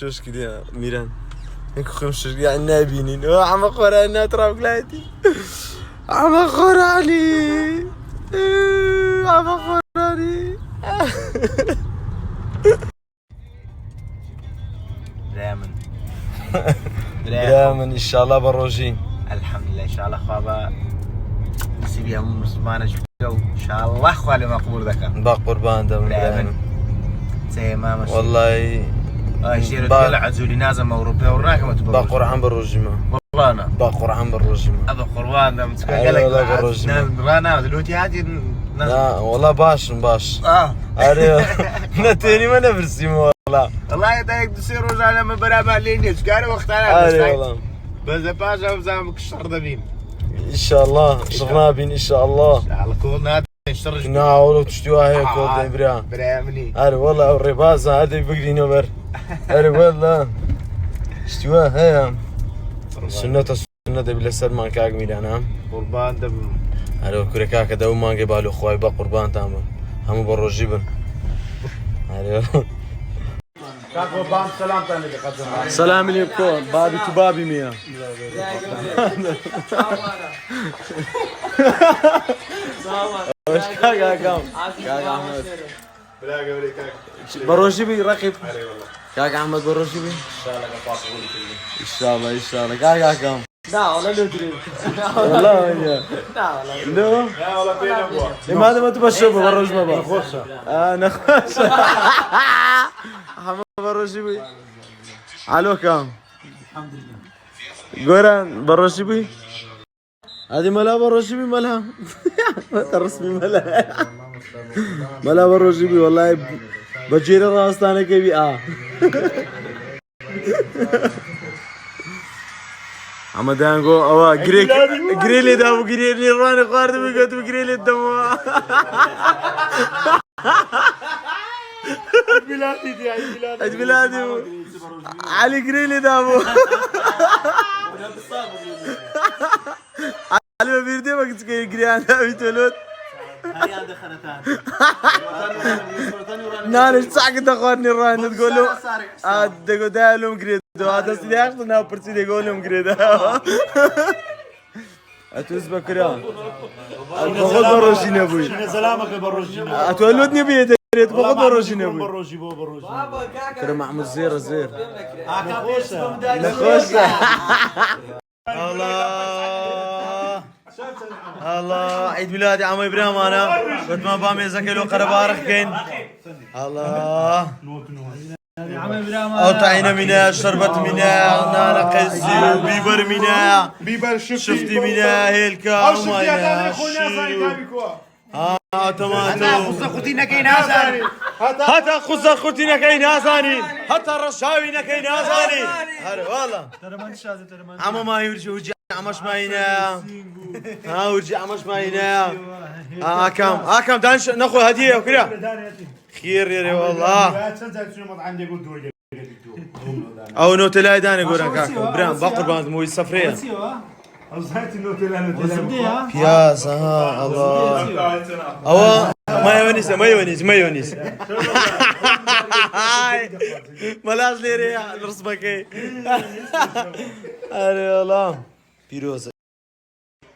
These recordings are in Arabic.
شوش كده ميران هيك خمس يعني نابينين عم اخور انا ترى بلادي عم اخور علي عم اخور علي برامن ان شاء الله بروجين الحمد لله ان شاء الله خوابا سيدي هم مسلمان جو ان شاء الله خوالي مقبول ذكر با قربان ده برامن زي ما ماشي والله شيرو تقول عزولي نازم اوروبا وراك ما تبغى با قرعان بالرجيمه والله انا با قرعان بالرجيمه هذا قربان ده مسكين قال لك رانا دلوقتي هذه لا والله باش اريو نتيني ما نفرسيمو والله يدايق تصير وزعنا من برامج لينيس قالوا وقت انا والله بس باشا وزعمك الشهر ذبين ان شاء الله شرنابين ان شاء الله ان شاء الله كلنا نشترج ناولو تشتوها هيك كل برا برامني اري والله الربازه هذه بقدي نمر اري والله اشتوها هي سنة بلا سلمان كاك ميلانا قربان دم اري كوريكا كذا وما قبالو خوي با قربان تامر هم بروجيبن اري كاكو بام سلام تاني بقدم سلام عليكم بابي كبابي ميا وش كاكا كم كاكا احمد بلاقي ولي كاك بروجيبي رقب كاكا احمد بروجيبي ان شاء الله كفاك ولي ان شاء الله ان شاء الله كاكا كم لا والله لا ادري والله يا لا والله لو لا والله فين ابوه لماذا ما تبشر بروج بابا نخوشة نخوشة حمد بروجيبي علو كم الحمد لله قران بروجيبي هذه ملا بروجيبي مالها الرسمي ملا بروجيبي والله بجير راستانه كبي عمدان جو أوا جريلي دابو جريلي راني قارد بيقعد بجريلي الدموا بلادي دي عيد ميلادي علي جريلي دابو علي ما بيردي ما كنت جري أنا بيتولد هاي هذا خنتان نانش ساعة تاخذني الران تقول له تقول ده لهم جريدو هذا سيدي أخذنا برتي يقول لهم جريدو أتوز بكرة أتوخذ بروجين أبوي سلامك بروجين أتولدني بيت أتوخذ بروجين أبوي بروجي كرم محمود زير نخوش الله عيد ميلادي عمو ابراهيم انا كنت ما بامي زكلو قربارخ كين الله او طعينه منا شربت منا نانا قزي وبيبر منا بيبر شفتي منا هيلكا وما تمام خص خوتينا كاين هازاني هاتا خص خوتينا كاين هازاني هاتا الرشاوينا كاين هازاني والله ترى ما نشاز ترى ما عمو ما يرجع عمش ماينا ورجع عمش ماينا كم دانش ناخذ هديه وكذا خير يا والله او نوتيلا داني يقول كاكا برام بقربان مو السفريه بياس الله او مايونيز ملاش ليري رسمك اري والله بيروز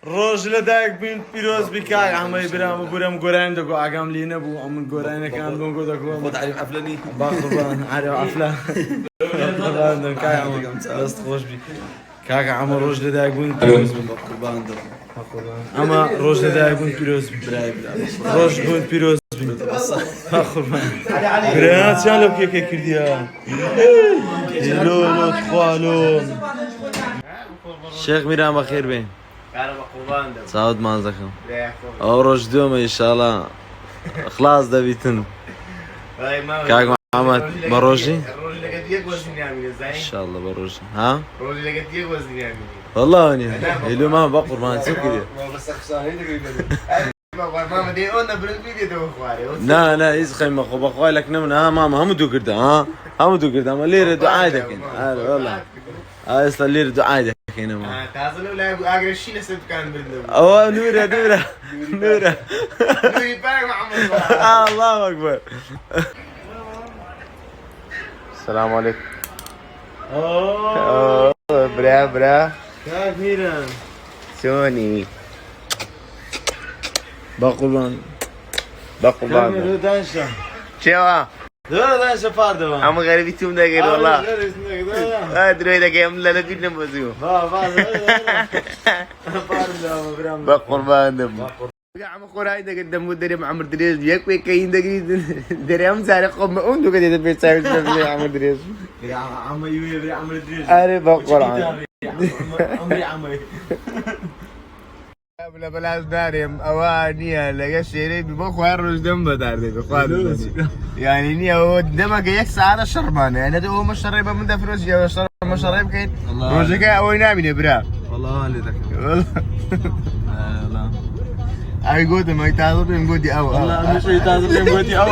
روج لداك بين بيروز بكاي عمي برام برام قران دغو اقام لي نبو ام قران كان بونغو دغو خذ علي حفلني باخربان عارف عفله قران كاي عم بس خوش بي كاك عم روج لداك بين بيروز قربان ده اما روج لداك بين بيروز روج بين بيروز باخربان برات شالو كيك كرديا لو تخوالو شيخ ميرام بخير بين كان قربان ده سعود مانزكم او روج دوم ان شاء الله خلاص ده بيتن كاك محمد بروجي الروج اللي قد يقوز يعمل ازاي ان شاء الله بروجي ها الروج اللي قد يقوز يعمل والله اني اللي ما بقر ما سكري بس خسارين ماما دي قلنا بالفيديو ده اخواري لا يسخي مخو بخوي لك نمنا ماما هم دو قردا هم دو قردا ما لير دعايتك والله اصلا لير دعايتك هنا ما تاصل ولا اقرا شيء نسيت كان بالنسبه او نوره نوري باك محمد الله اكبر السلام عليكم اوه برا كيف ميران سوني باقولان بقبان كامل دانشا شوا دور دانشا باردوان اما غريبي توم ده غير والله ادري ده كم لا كنا بزيو بقربان دم يا عم قراي ده قدام مدري عمر دريس يكوي كاين ده دريم سارق قم اون ده كده بيت سايس ده عمر دريس عم يوي عم دريس اري بقران عمري عمي بلا بلاش دارم اوانيه لقى شيري بخو الرز دم بدار بخوان يعني ني هو دمك يك ساعه شربانه يعني ده هو مش شربه من ده فلوس يا شرب مش شرب كاين روزك او ينام برا والله والدك والله والله اي قلت ما يتعذب يقول دي او والله مش يتعذب يقول دي او